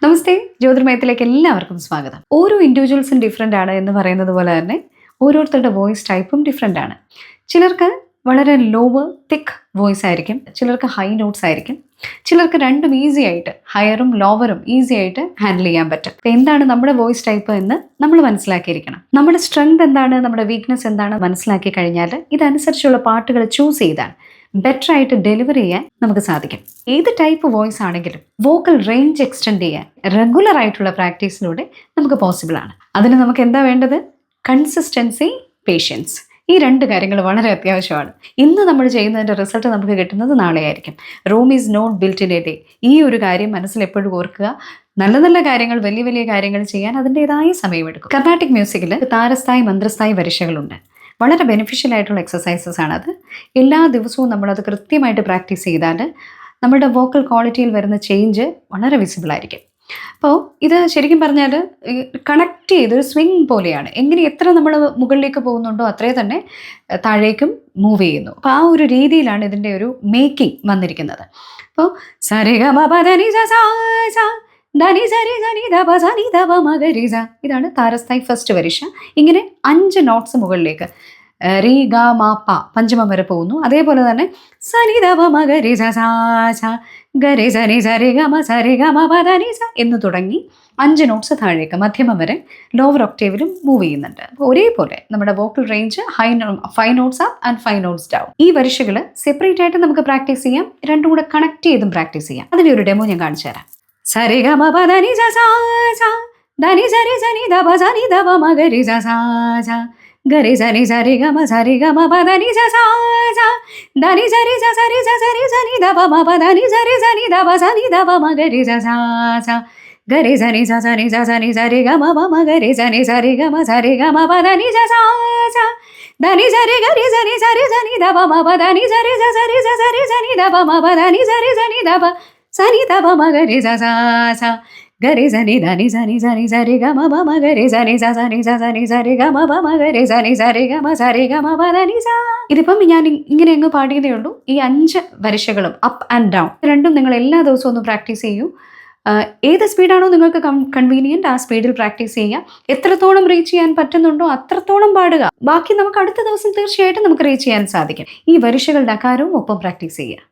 നമസ്തേ, ജ്യോതിർമയത്തിലേക്ക് എല്ലാവർക്കും സ്വാഗതം. ഓരോ ഇൻഡിവിജ്വൽസും ഡിഫറെൻ്റ് ആണ് എന്ന് പറയുന്നത് പോലെ തന്നെ ഓരോരുത്തരുടെ വോയിസ് ടൈപ്പും ഡിഫറെൻ്റ് ആണ്. ചിലർക്ക് വളരെ ലോവ് തിക്ക് വോയിസ് ആയിരിക്കും, ചിലർക്ക് ഹൈ നോട്ട്സ് ആയിരിക്കും, ചിലർക്ക് രണ്ടും ഈസി ആയിട്ട് ഹയറും ലോവറും ഈസി ആയിട്ട് ഹാൻഡിൽ ചെയ്യാൻ പറ്റും. അപ്പോൾ എന്താണ് നമ്മുടെ വോയിസ് ടൈപ്പ് എന്ന് നമ്മൾ മനസ്സിലാക്കിയിരിക്കണം. നമ്മുടെ സ്ട്രെങ്ത് എന്താണ്, നമ്മുടെ വീക്ക്നെസ് എന്താണ് മനസ്സിലാക്കി കഴിഞ്ഞാൽ ഇതനുസരിച്ചുള്ള പാട്ടുകൾ ചൂസ് ചെയ്താൽ ബെറ്റർ ആയിട്ട് ഡെലിവർ ചെയ്യാൻ നമുക്ക് സാധിക്കും. ഏത് ടൈപ്പ് വോയിസ് ആണെങ്കിലും വോക്കൽ റേഞ്ച് എക്സ്റ്റെൻഡ് ചെയ്യാൻ റെഗുലർ ആയിട്ടുള്ള പ്രാക്ടീസിലൂടെ നമുക്ക് പോസിബിൾ ആണ്. അതിന് നമുക്ക് എന്താ വേണ്ടത്? Consistency, patience. ഈ രണ്ട് കാര്യങ്ങൾ വളരെ അത്യാവശ്യമാണ്. ഇന്ന് നമ്മൾ ചെയ്യുന്നതിൻ്റെ റിസൾട്ട് നമുക്ക് കിട്ടുന്നത് നാളെയായിരിക്കും. Rome is not built in a day. ഈ ഒരു കാര്യം മനസ്സിൽ എപ്പോഴും ഓർക്കുക. നല്ല നല്ല കാര്യങ്ങൾ, വലിയ വലിയ കാര്യങ്ങൾ ചെയ്യാൻ അതിൻ്റെതായ സമയമെടുക്കും. കർണാട്ടിക് മ്യൂസിക്കിൽ താരസ്ഥായി, മന്ത്രസ്ഥായി വരിശകളുണ്ട്. വളരെ ബെനിഫിഷ്യൽ ആയിട്ടുള്ള എക്സസൈസസ് ആണത്. എല്ലാ ദിവസവും നമ്മളത് കൃത്യമായിട്ട് പ്രാക്ടീസ് ചെയ്താൽ നമ്മുടെ വോക്കൽ ക്വാളിറ്റിയിൽ വരുന്ന ചേഞ്ച് വളരെ വിസിബിൾ ആയിരിക്കും. അപ്പോൾ ഇത് ശരിക്കും പറഞ്ഞാൽ കണക്ട് ചെയ്തൊരു സ്വിങ് പോലെയാണ്. എത്ര നമ്മൾ മുകളിലേക്ക് പോകുന്നുണ്ടോ അത്രേ തന്നെ താഴേക്കും മൂവ് ചെയ്യുന്നു. അപ്പോൾ ആ ഒരു രീതിയിലാണ് ഇതിൻ്റെ ഒരു മേക്കിംഗ് വന്നിരിക്കുന്നത്. അപ്പോൾ ഇതാണ് താരസ്ഥായി ഫസ്റ്റ് വരിശ. ഇങ്ങനെ 5 നോട്ട്സ് മുകളിലേക്ക് റീ ഗ മ പ പഞ്ചമം വരെ പോകുന്നു. അതേപോലെ തന്നെ സനി ധ പ മ ഗ രി സ സാ സ ഗ രി സ നി സ രി ഗ മ സ രി ഗ മ പ ധ നി സ എന്ന് തുടങ്ങി 5 നോട്ട്സ് താഴേക്ക് മധ്യമം വരെ ലോവർ ഒക്ടേവിലും മൂവ് ചെയ്യുന്നുണ്ട്. അപ്പോൾ ഒരേപോലെ നമ്മുടെ vocal range 5 notes up and 5 notes down. ഈ വരിശകൾ സെപ്പറേറ്റ് ആയിട്ട് നമുക്ക് പ്രാക്ടീസ് ചെയ്യാം, രണ്ടും കൂടെ കണക്ട് ചെയ്തും പ്രാക്ടീസ് ചെയ്യാം. അതിൻ്റെ ഒരു ഡെമോ ഞാൻ കാണിച്ചു തരാം. സരി ഗ മ പ ധ നി സ സാ സ ധ നി സ രി സ നി ധ പ സ നി ധ പ മ ഗ രി സ സാ സ ഗ രി സ നി സ രി ഗ മ സ രി ഗ മ പ ധ നി സ സാ സ ധ നി സ രി സ സ രി സ സ രി സ നി ധ പ മ പ ധ നി സ രി സ നി ധ പ സ നി ധ പ മ ഗ രി സ സാ സ ഗ രി സ നി സ സ നി സ സ നി സ രി ഗ മ പ മ ഗ രി സ നി സ രി ഗ മ സ രി ഗ മ പ ധ നി സ സാ സ ധ നി സ രി ഗ രി സ നി സ രി സ നി ധ പ മ പ ധ നി സ രി സ സ രി സ സ രി സ നി ധ പ മ പ ധ നി സ രി സ നി ധ പ സ നി ധ പ മ ഗ രി സ സാ സ ഗ രി സ നി ധ നി സ നി സ നി സ രി ഗ മ പ മ ഗ രി സ നി സ സ നി സ സ നി സ രി ഗ മ പ മ ഗ രി സ നി സ രി ഗ മ സ രി ഗ മ പ ധ നി സ. ഇതിപ്പം ഞാൻ ഇങ്ങനെ അങ്ങ് പാടിയതേ ഉള്ളൂ. ഈ 5 വരിശകളും അപ്പ് ആൻഡ് ഡൗൺ രണ്ടും നിങ്ങൾ എല്ലാ ദിവസവും ഒന്ന് പ്രാക്ടീസ് ചെയ്യൂ. ഏത് സ്പീഡാണോ നിങ്ങൾക്ക് കൺവീനിയൻറ്റ് ആ സ്പീഡിൽ പ്രാക്ടീസ് ചെയ്യുക. എത്രത്തോളം റീച്ച് ചെയ്യാൻ പറ്റുന്നുണ്ടോ അത്രത്തോളം പാടുക. ബാക്കി നമുക്ക് അടുത്ത ദിവസം തീർച്ചയായിട്ടും നമുക്ക് റീച്ച് ചെയ്യാൻ സാധിക്കും. ഈ വരിശകളുടെ അകാരവും ഒപ്പം പ്രാക്ടീസ് ചെയ്യുക.